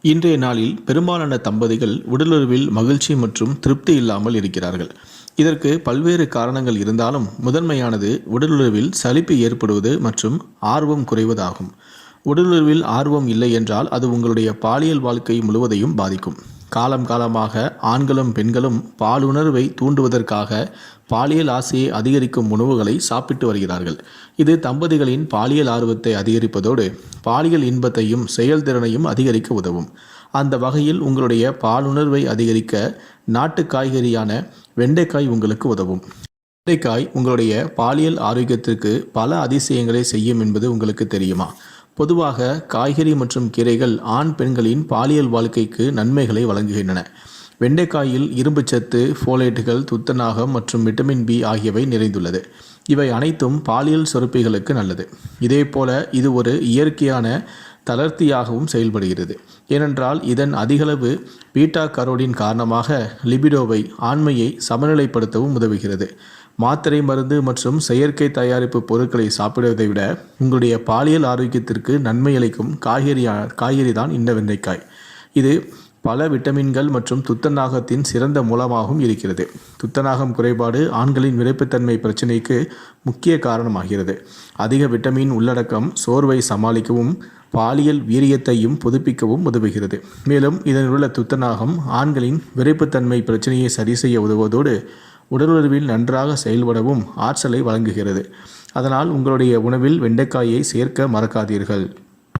இன்றைய நாளில் பெரும்பாலான தம்பதிகள் உடலுறவில் மகிழ்ச்சி மற்றும் திருப்தி இல்லாமல் இருக்கிறார்கள். இதற்கு பல்வேறு காரணங்கள் இருந்தாலும் முதன்மையானது உடலுறவில் சலிப்பு ஏற்படுவது மற்றும் ஆர்வம் குறைவதாகும். உடலுறவில் ஆர்வம் இல்லை என்றால் அது உங்களுடைய பாலியல் வாழ்க்கை முழுவதையும் பாதிக்கும். காலம் காலமாக ஆண்களும் பெண்களும் பாலுணர்வை தூண்டுவதற்காக பாலியல் ஆசையை அதிகரிக்கும் உணவுகளை சாப்பிட்டு வருகிறார்கள். இது தம்பதிகளின் பாலியல் ஆர்வத்தை அதிகரிப்பதோடு பாலியல் இன்பத்தையும் செயல்திறனையும் அதிகரிக்க உதவும். அந்த வகையில் உங்களுடைய பாலுணர்வை அதிகரிக்க நாட்டு காய்கறியான வெண்டைக்காய் உங்களுக்கு உதவும். வெண்டைக்காய் உங்களுடைய பாலியல் ஆரோக்கியத்திற்கு பல அதிசயங்களை செய்யும் என்பது உங்களுக்கு தெரியுமா? பொதுவாக காய்கறி மற்றும் கீரைகள் ஆண் பெண்களின் பாலியல் வாழ்க்கைக்கு நன்மைகளை வழங்குகின்றன. வெண்டைக்காயில் இரும்புச்சத்து, ஃபோலேட்டுகள், துத்தநாகம் மற்றும் விட்டமின் பி ஆகியவை நிறைந்துள்ளது. இவை அனைத்தும் பாலியல் சுரப்பிகளுக்கு நல்லது. இதேபோல இது ஒரு இயற்கையான தளர்த்தியாகவும் செயல்படுகிறது. ஏனென்றால் இதன் அதிகளவு பீட்டா கரோடின் காரணமாக லிபிடோவை ஆண்மையை சமநிலைப்படுத்தவும் உதவுகிறது. மாத்திரை மருந்து மற்றும் செயற்கை தயாரிப்பு பொருட்களை சாப்பிடுவதை விட உங்களுடைய பாலியல் ஆரோக்கியத்திற்கு நன்மை அளிக்கும் காய்கறி தான் இந்த வெண்டைக்காய். இது பல விட்டமின்கள் மற்றும் துத்தநாகத்தின் சிறந்த மூலமாகவும் இருக்கிறது. துத்தநாகம் குறைபாடு ஆண்களின் விரைப்புத்தன்மை பிரச்சினைக்கு முக்கிய காரணமாகிறது. அதிக விட்டமின் உள்ளடக்கம் சோர்வை சமாளிக்கவும் பாலியல் வீரியத்தையும் புதுப்பிக்கவும் உதவுகிறது. மேலும் இதனில் உள்ள துத்தநாகம் ஆண்களின் விரைப்புத்தன்மை பிரச்சனையை சரி செய்ய உதவுவதோடு உடலுறவில் நன்றாக செயல்படவும் ஆற்றலை வழங்குகிறது. அதனால் உங்களுடைய உணவில் வெண்டைக்காயை சேர்க்க மறக்காதீர்கள்.